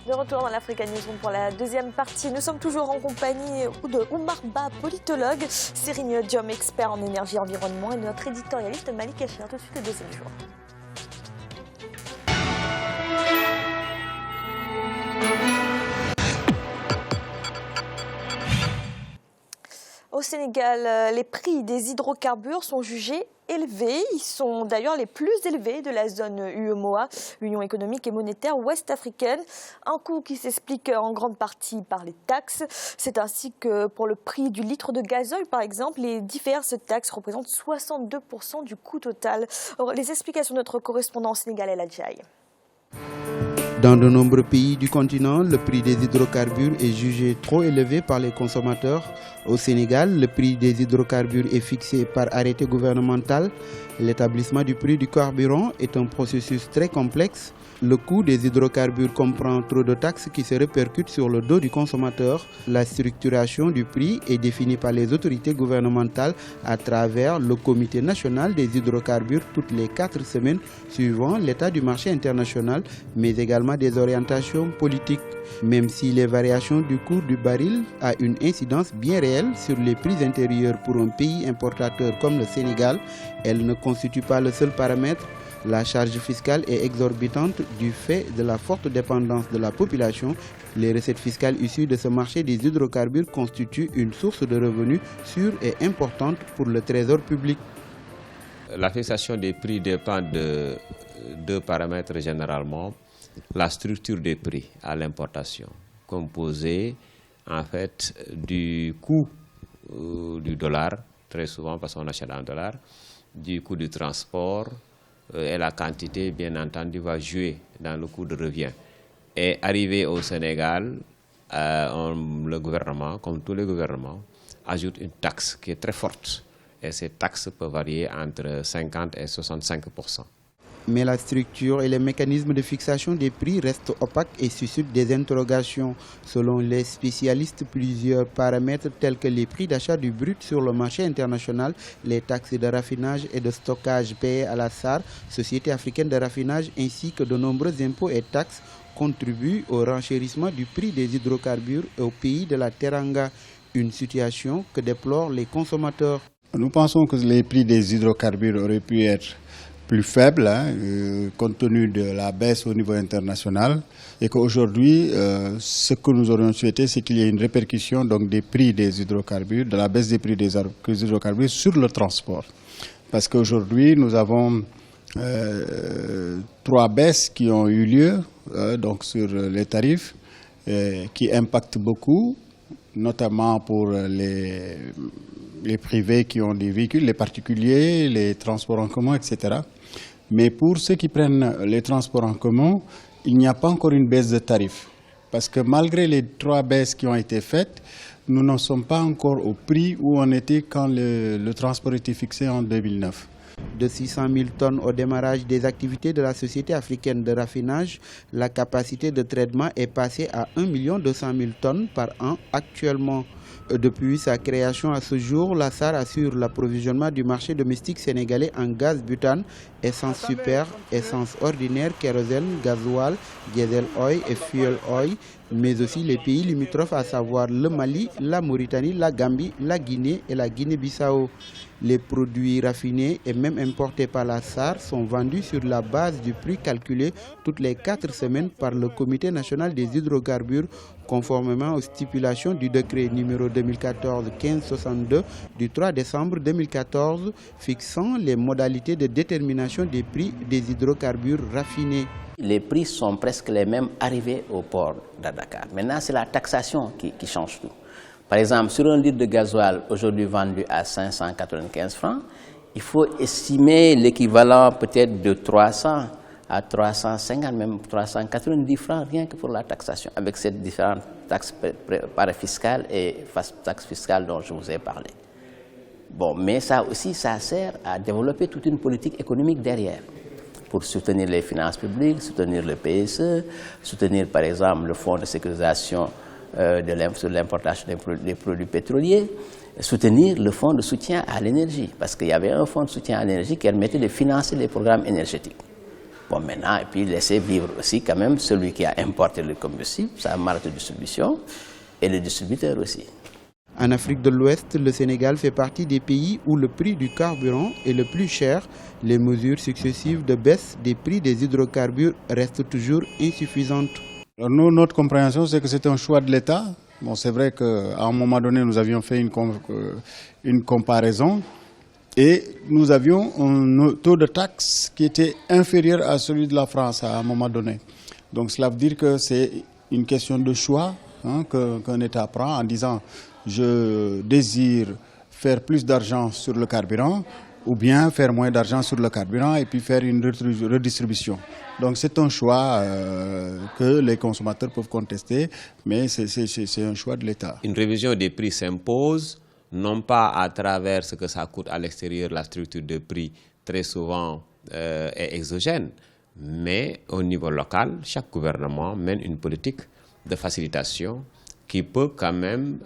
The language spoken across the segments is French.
De retour dans l'Africa Newsroom pour la deuxième partie. Nous sommes toujours en compagnie de Oumar Ba, politologue, Serigne Diom, expert en énergie et environnement, et notre éditorialiste Malik Acher. Tout de suite le deuxième jour. Au Sénégal, les prix des hydrocarbures sont jugés élevés. Ils sont d'ailleurs les plus élevés de la zone UEMOA, Union économique et monétaire ouest-africaine. Un coût qui s'explique en grande partie par les taxes. C'est ainsi que pour le prix du litre de gasoil, par exemple, les diverses taxes représentent 62% du coût total. Les explications de notre correspondant sénégalais Ladjaï. Dans de nombreux pays du continent, le prix des hydrocarbures est jugé trop élevé par les consommateurs. Au Sénégal, le prix des hydrocarbures est fixé par arrêté gouvernemental. L'établissement du prix du carburant est un processus très complexe. Le coût des hydrocarbures comprend trop de taxes qui se répercutent sur le dos du consommateur. La structuration du prix est définie par les autorités gouvernementales à travers le Comité national des hydrocarbures toutes les 4 semaines suivant l'état du marché international, mais également des orientations politiques. Même si les variations du cours du baril ont une incidence bien réelle sur les prix intérieurs pour un pays importateur comme le Sénégal, elles ne constituent pas le seul paramètre. La charge fiscale est exorbitante du fait de la forte dépendance de la population. Les recettes fiscales issues de ce marché des hydrocarbures constituent une source de revenus sûre et importante pour le trésor public. La fixation des prix dépend de deux paramètres généralement. La structure des prix à l'importation, composée en fait du coût du dollar, très souvent parce qu'on achète en dollars, du coût du transport, et la quantité, bien entendu, va jouer dans le coût de revient. Et arrivé au Sénégal, le gouvernement, comme tous les gouvernements, ajoute une taxe qui est très forte. Et ces taxes peuvent varier entre 50 et 65%. Mais la structure et les mécanismes de fixation des prix restent opaques et suscitent des interrogations. Selon les spécialistes, plusieurs paramètres tels que les prix d'achat du brut sur le marché international, les taxes de raffinage et de stockage payées à la SAR, Société africaine de raffinage, ainsi que de nombreux impôts et taxes contribuent au renchérissement du prix des hydrocarbures au pays de la Teranga, une situation que déplorent les consommateurs. Nous pensons que les prix des hydrocarbures auraient pu être plus faible, compte tenu de la baisse au niveau international, et qu'aujourd'hui, ce que nous aurions souhaité, c'est qu'il y ait une répercussion donc, des prix des hydrocarbures, de la baisse des prix des hydrocarbures sur le transport. Parce qu'aujourd'hui, nous avons 3 baisses qui ont eu lieu donc sur les tarifs, qui impactent beaucoup, notamment pour les privés qui ont des véhicules, les particuliers, les transports en commun, etc. Mais pour ceux qui prennent les transports en commun, il n'y a pas encore une baisse de tarifs. Parce que malgré les 3 baisses qui ont été faites, nous n'en sommes pas encore au prix où on était quand le transport était fixé en 2009. De 600 000 tonnes au démarrage des activités de la Société africaine de raffinage, la capacité de traitement est passée à 1 200 000 tonnes par an actuellement. Depuis sa création à ce jour, la SAR assure l'approvisionnement du marché domestique sénégalais en gaz butane, essence super, essence ordinaire, kérosène, gasoil, diesel oil et fuel oil, mais aussi les pays limitrophes, à savoir le Mali, la Mauritanie, la Gambie, la Guinée et la Guinée-Bissau. Les produits raffinés et même importés par la SAR sont vendus sur la base du prix calculé toutes les 4 semaines par le Comité national des hydrocarbures, conformément aux stipulations du décret numéro 2014-1562 du 3 décembre 2014 fixant les modalités de détermination des prix des hydrocarbures raffinés. Les prix sont presque les mêmes arrivés au port de Dakar. Maintenant, c'est la taxation qui change tout. Par exemple, sur un litre de gasoil aujourd'hui vendu à 595 francs, il faut estimer l'équivalent peut-être de 300 à 350, même 390 francs, rien que pour la taxation, avec ces différentes taxes parafiscales et taxes fiscales dont je vous ai parlé. Bon, mais ça aussi, ça sert à développer toute une politique économique derrière, pour soutenir les finances publiques, soutenir le PSE, soutenir par exemple le fonds de sécurisation sur l'importation des produits pétroliers, soutenir le fonds de soutien à l'énergie, parce qu'il y avait un fonds de soutien à l'énergie qui permettait de financer les programmes énergétiques. Bon, maintenant, et puis laisser vivre aussi quand même celui qui a importé le combustible, sa marque de distribution, et le distributeur aussi. En Afrique de l'Ouest, le Sénégal fait partie des pays où le prix du carburant est le plus cher. Les mesures successives de baisse des prix des hydrocarbures restent toujours insuffisantes. Alors nous, notre compréhension, c'est que c'est un choix de l'État. Bon, c'est vrai qu'à un moment donné, nous avions fait une comparaison et nous avions un taux de taxe qui était inférieur à celui de la France à un moment donné. Donc cela veut dire que c'est une question de choix qu'un État prend en disant je désire faire plus d'argent sur le carburant ou bien faire moins d'argent sur le carburant et puis faire une redistribution. Donc c'est un choix que les consommateurs peuvent contester, mais c'est un choix de l'État. Une révision des prix s'impose, non pas à travers ce que ça coûte à l'extérieur, la structure de prix très souvent est exogène, mais au niveau local, chaque gouvernement mène une politique de facilitation qui peut quand même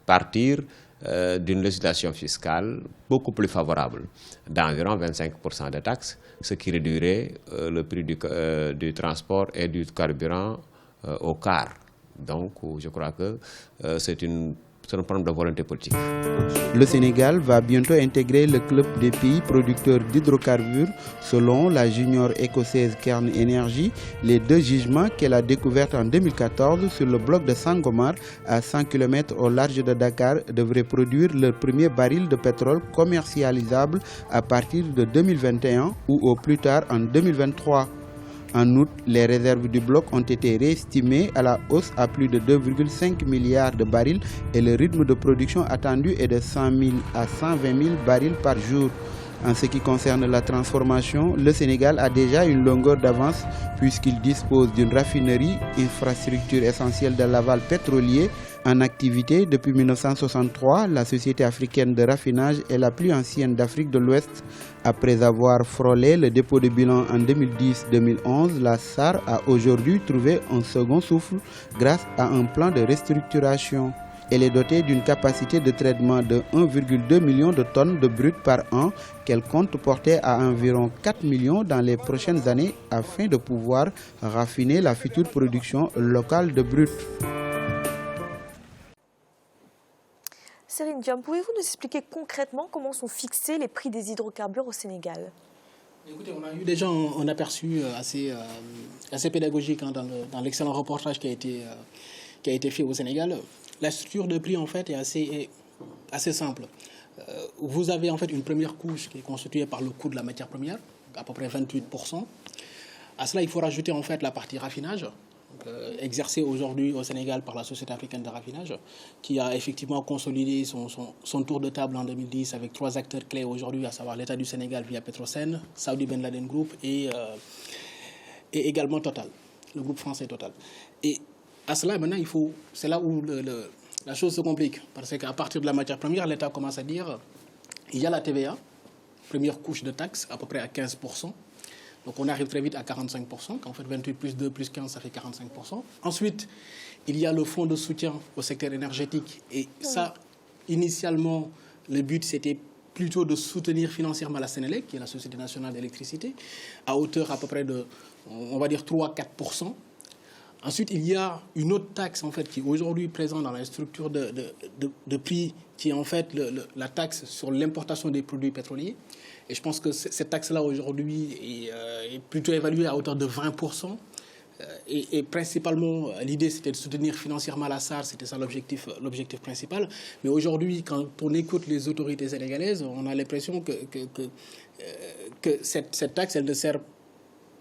partir d'une législation fiscale beaucoup plus favorable, d'environ 25% de taxes, ce qui réduirait le prix du transport et du carburant au quart. Donc je crois que c'est un problème de volonté politique. Le Sénégal va bientôt intégrer le club des pays producteurs d'hydrocarbures selon la junior écossaise Cairn Energy. Les deux gisements qu'elle a découverts en 2014 sur le bloc de Sangomar à 100 km au large de Dakar devraient produire leur premier baril de pétrole commercialisable à partir de 2021 ou au plus tard en 2023. En août, les réserves du bloc ont été réestimées à la hausse à plus de 2,5 milliards de barils et le rythme de production attendu est de 100 000 à 120 000 barils par jour. En ce qui concerne la transformation, le Sénégal a déjà une longueur d'avance puisqu'il dispose d'une raffinerie, infrastructure essentielle de l'aval pétrolier. En activité depuis 1963, la société africaine de raffinage est la plus ancienne d'Afrique de l'Ouest. Après avoir frôlé le dépôt de bilan en 2010-2011, la SAR a aujourd'hui trouvé un second souffle grâce à un plan de restructuration. Elle est dotée d'une capacité de traitement de 1,2 million de tonnes de brut par an qu'elle compte porter à environ 4 millions dans les prochaines années afin de pouvoir raffiner la future production locale de brut. Céline Diom, pouvez-vous nous expliquer concrètement comment sont fixés les prix des hydrocarbures au Sénégal? Écoutez, on a eu déjà un aperçu assez pédagogique dans l'excellent reportage qui a été fait au Sénégal. La structure de prix en fait est assez simple. Vous avez en fait une première couche qui est constituée par le coût de la matière première, à peu près 28%. À cela, il faut rajouter en fait la partie raffinage, exercée aujourd'hui au Sénégal par la Société africaine de raffinage, qui a effectivement consolidé son tour de table en 2010 avec 3 acteurs clés aujourd'hui, à savoir l'État du Sénégal via Petrosen, Saudi Ben Laden Group et également Total, le groupe français Total. Et à cela, maintenant, c'est là où la chose se complique. Parce qu'à partir de la matière première, l'État commence à dire il y a la TVA, première couche de taxe, à peu près à 15%. Donc on arrive très vite à 45%. En fait, 28 plus 2 plus 15, ça fait 45%. Ensuite, il y a le fonds de soutien au secteur énergétique. Et ça, initialement, le but, c'était plutôt de soutenir financièrement la Sénélec, qui est la Société nationale d'électricité, à hauteur à peu près de, on va dire, 3-4%. Ensuite, il y a une autre taxe en fait, qui est aujourd'hui présente dans la structure de prix, qui est en fait la taxe sur l'importation des produits pétroliers. Et je pense que cette taxe-là aujourd'hui est plutôt évaluée à hauteur de 20%. Et principalement, l'idée c'était de soutenir financièrement la SAR, c'était ça l'objectif principal. Mais aujourd'hui, quand on écoute les autorités sénégalaises, on a l'impression que cette taxe, elle ne sert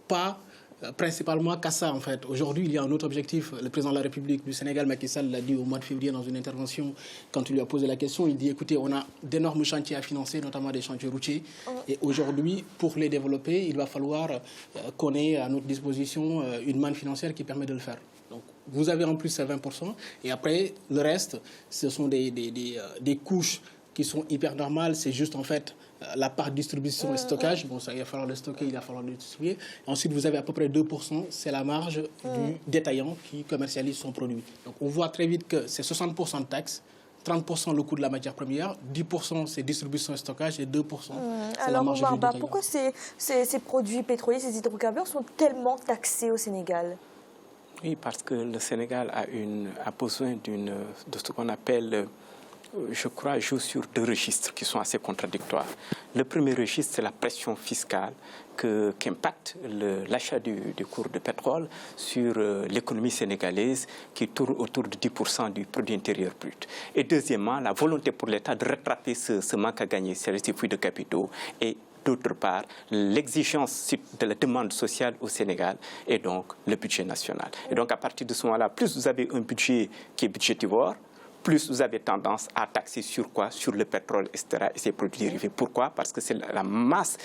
pas principalement qu'à ça en fait. Aujourd'hui, il y a un autre objectif. Le président de la République du Sénégal, Macky Sall, l'a dit au mois de février dans une intervention quand il lui a posé la question. Il dit, écoutez, on a d'énormes chantiers à financer, notamment des chantiers routiers. Et aujourd'hui, pour les développer, il va falloir qu'on ait à notre disposition une manne financière qui permet de le faire. Donc, vous avez en plus ces 20%. Et après, le reste, ce sont des couches qui sont hyper normales. C'est juste en fait la part distribution et stockage. Bon, ça, il va falloir le stocker, il va falloir le distribuer. Ensuite, vous avez à peu près 2%, c'est la marge du détaillant qui commercialise son produit. Donc, on voit très vite que c'est 60% de taxes, 30% le coût de la matière première, 10% c'est distribution et stockage et 2% c'est la Alors, marge Omar du Ba, détaillant. pourquoi ces produits pétroliers, ces hydrocarbures sont tellement taxés au Sénégal? Oui, parce que le Sénégal a besoin de ce qu'on appelle, je crois, joue sur deux registres qui sont assez contradictoires. Le premier registre, c'est la pression fiscale qu'impacte l'achat du cours de pétrole sur l'économie sénégalaise qui tourne autour de 10% du produit intérieur brut. Et deuxièmement, la volonté pour l'État de rattraper ce manque à gagner, c'est les fuites de capitaux. Et d'autre part, l'exigence de la demande sociale au Sénégal et donc le budget national. Et donc à partir de ce moment-là, plus vous avez un budget qui est budgétivore, plus vous avez tendance à taxer sur quoi? Sur le pétrole, etc. et ses produits dérivés. Pourquoi? Parce que c'est la masse,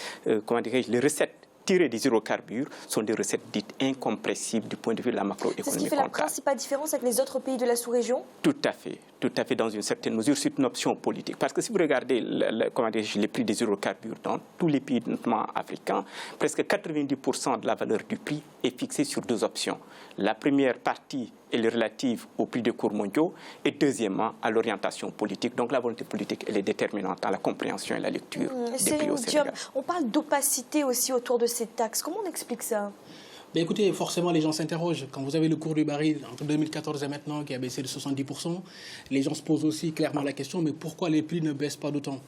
comment dirais-je, les recettes tirées des hydrocarbures sont des recettes dites incompressibles du point de vue de la macroéconomie. C'est ce qui fait la principale différence avec les autres pays de la sous-région? Tout à fait, dans une certaine mesure, c'est une option politique. Parce que si vous regardez les prix des hydrocarbures dans tous les pays, notamment africains, presque 90% de la valeur du prix est fixée sur deux options. La première partie, elle est relative au prix des cours mondiaux et deuxièmement à l'orientation politique. Donc la volonté politique, elle est déterminante dans la compréhension et la lecture des prix au Sénégal. On parle d'opacité aussi autour de ces taxes. Comment on explique ça? Ben écoutez, forcément, les gens s'interrogent. Quand vous avez le cours du baril entre 2014 et maintenant qui a baissé de 70%, les gens se posent aussi clairement la question, mais pourquoi les prix ne baissent pas d'autant?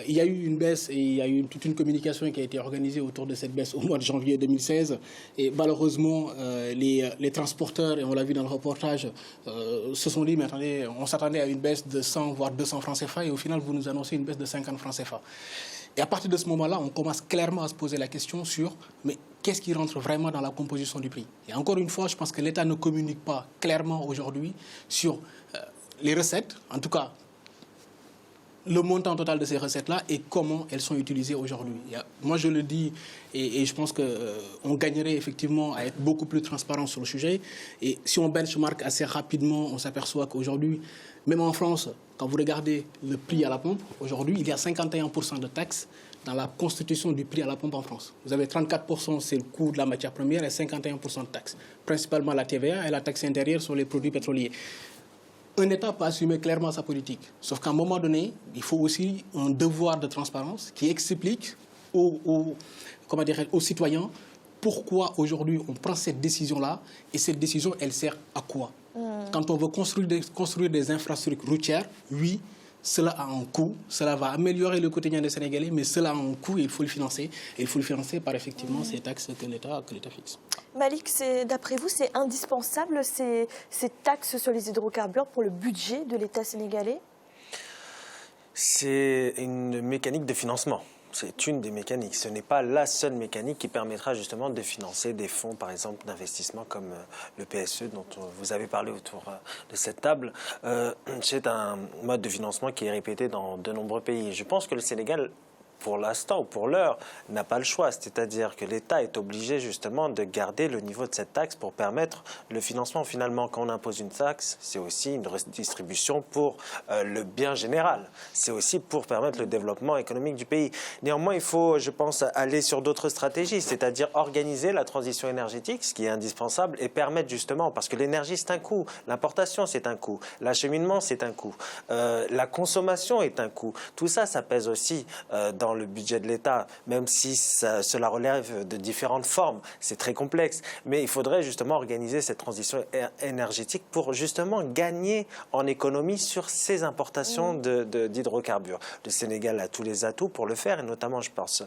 Il y a eu une baisse et il y a eu toute une communication qui a été organisée autour de cette baisse au mois de janvier 2016. Et malheureusement, les transporteurs, et on l'a vu dans le reportage, se sont dit, mais attendez, on s'attendait à une baisse de 100 voire 200 francs CFA et au final, vous nous annoncez une baisse de 50 francs CFA. Et à partir de ce moment-là, on commence clairement à se poser la question sur mais qu'est-ce qui rentre vraiment dans la composition du prix? Et encore une fois, je pense que l'État ne communique pas clairement aujourd'hui sur les recettes, en tout cas le montant total de ces recettes-là et comment elles sont utilisées aujourd'hui. Moi, je le dis et je pense qu'on gagnerait effectivement à être beaucoup plus transparent sur le sujet. Et si on benchmark assez rapidement, on s'aperçoit qu'aujourd'hui, même en France, quand vous regardez le prix à la pompe, aujourd'hui, il y a 51% de taxes dans la constitution du prix à la pompe en France. Vous avez 34%, c'est le coût de la matière première et 51% de taxes. Principalement la TVA et la taxe intérieure sur les produits pétroliers. Un État peut assumer clairement sa politique. Sauf qu'à un moment donné, il faut aussi un devoir de transparence qui explique aux citoyens pourquoi aujourd'hui on prend cette décision-là et cette décision, elle sert à quoi? Quand on veut construire des infrastructures routières, oui, cela a un coût, cela va améliorer le quotidien des Sénégalais, mais cela a un coût et il faut le financer. Et il faut le financer par effectivement ces taxes que l'État fixe. Malik, d'après vous, c'est indispensable ces taxes sur les hydrocarbures pour le budget de l'État sénégalais? C'est une mécanique de financement. C'est une des mécaniques. Ce n'est pas la seule mécanique qui permettra justement de financer des fonds, par exemple, d'investissement comme le PSE dont vous avez parlé autour de cette table. C'est un mode de financement qui est répété dans de nombreux pays. Je pense que le Sénégal, pour l'instant ou pour l'heure, n'a pas le choix. C'est-à-dire que l'État est obligé justement de garder le niveau de cette taxe pour permettre le financement. Finalement, quand on impose une taxe, c'est aussi une redistribution pour le bien général. C'est aussi pour permettre le développement économique du pays. Néanmoins, il faut, je pense, aller sur d'autres stratégies, c'est-à-dire organiser la transition énergétique, ce qui est indispensable, et permettre justement, parce que l'énergie c'est un coût, l'importation c'est un coût, l'acheminement c'est un coût, la consommation est un coût. Tout ça, ça pèse aussi dans le budget de l'État, même si cela relève de différentes formes. C'est très complexe. Mais il faudrait justement organiser cette transition énergétique pour justement gagner en économie sur ces importations d'hydrocarbures. Le Sénégal a tous les atouts pour le faire, et notamment, je pense,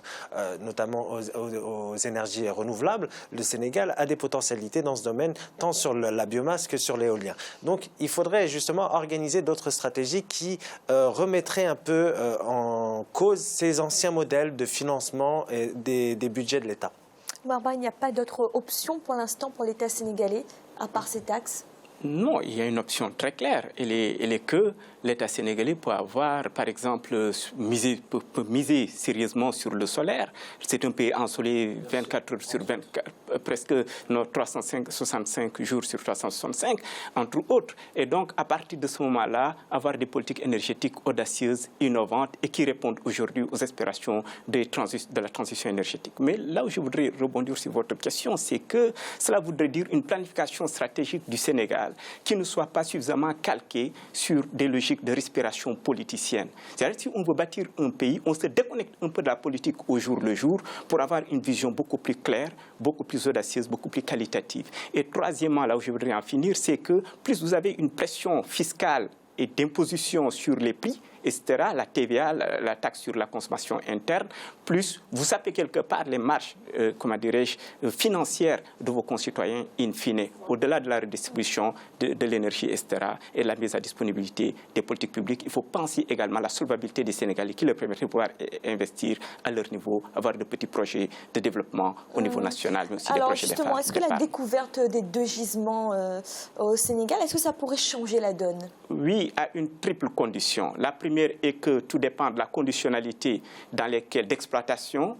notamment aux énergies renouvelables. Le Sénégal a des potentialités dans ce domaine, tant sur la biomasse que sur l'éolien. Donc, il faudrait justement organiser d'autres stratégies qui remettraient un peu en cause ces anciens modèles de financement et des budgets de l'État. Marba, il n'y a pas d'autre option pour l'instant pour l'État sénégalais, à part ces taxes? Non, il y a une option très claire. Elle est que l'État sénégalais peut avoir, par exemple, peut miser sérieusement sur le solaire. C'est un pays ensoleillé 24 heures sur 24, presque 365 jours sur 365, entre autres. Et donc, à partir de ce moment-là, avoir des politiques énergétiques audacieuses, innovantes et qui répondent aujourd'hui aux aspirations de la transition énergétique. Mais là où je voudrais rebondir sur votre question, c'est que cela voudrait dire une planification stratégique du Sénégal Sénégal qui ne soit pas suffisamment calqué sur des logiques de respiration politicienne. C'est-à-dire si on veut bâtir un pays, on se déconnecte un peu de la politique au jour le jour pour avoir une vision beaucoup plus claire, beaucoup plus audacieuse, beaucoup plus qualitative. Et troisièmement, là où je voudrais en finir, c'est que plus vous avez une pression fiscale et d'imposition sur les prix, etc., la TVA, la taxe sur la consommation interne, plus vous sapez quelque part les marges, comment dirais-je, financières de vos concitoyens in fine, au-delà de la redistribution de l'énergie, etc., et la mise à disponibilité des politiques publiques. Il faut penser également à la solvabilité des Sénégalais qui leur permettrait de pouvoir investir à leur niveau, avoir de petits projets de développement au niveau national, mais aussi des projets justement, d'État. Est-ce que la découverte des 2 gisements au Sénégal, est-ce que ça pourrait changer la donne? Oui, à une triple condition. La première est que tout dépend de la conditionnalité dans lesquelles d'exploitation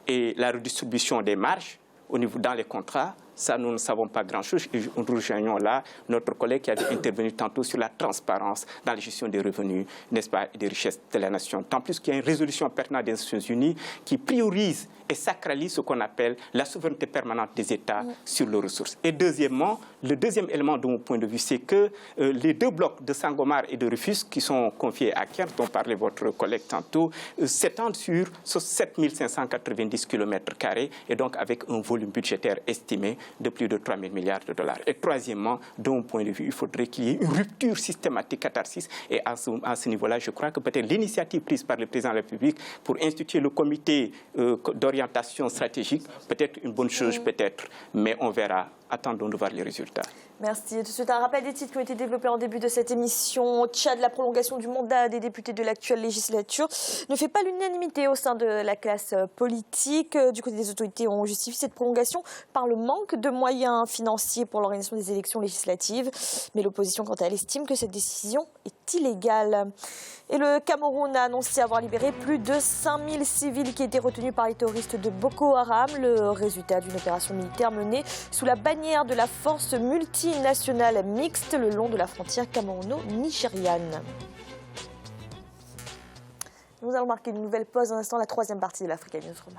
et la redistribution des marges au niveau dans les contrats. Ça, nous ne savons pas grand-chose. Nous rejoignons là notre collègue qui avait intervenu tantôt sur la transparence dans la gestion des revenus, n'est-ce pas, et des richesses de la nation. Tant plus qu'il y a une résolution permanente des Nations Unies qui priorise et sacralise ce qu'on appelle la souveraineté permanente des États sur leurs ressources. Et deuxièmement, le deuxième élément de mon point de vue, c'est que les 2 blocs de Sangomar et de Rufisque qui sont confiés à Kern, dont parlait votre collègue tantôt, s'étendent sur 7590 km² et donc avec un volume budgétaire estimé de plus de 3 000 milliards de dollars. Et troisièmement, de mon point de vue, il faudrait qu'il y ait une rupture systématique catharsis. Et à ce niveau-là, je crois que peut-être l'initiative prise par le président de la République pour instituer le comité d'orientation stratégique, peut-être une bonne chose, peut-être, mais on verra. Attendons de voir les résultats. Merci. Tout de suite, un rappel des titres qui ont été développés en début de cette émission. Au Tchad, la prolongation du mandat des députés de l'actuelle législature ne fait pas l'unanimité au sein de la classe politique. Du côté des autorités, on justifie cette prolongation par le manque de moyens financiers pour l'organisation des élections législatives. Mais l'opposition, quant à elle, estime que cette décision est illégale. Et le Cameroun a annoncé avoir libéré plus de 5000 civils qui étaient retenus par les terroristes de Boko Haram, le résultat d'une opération militaire menée sous la bannière de la force multinationale mixte le long de la frontière camerouno-nigériane. Nous allons marquer une nouvelle pause, un instant, la 3e partie de l'Africa News Room.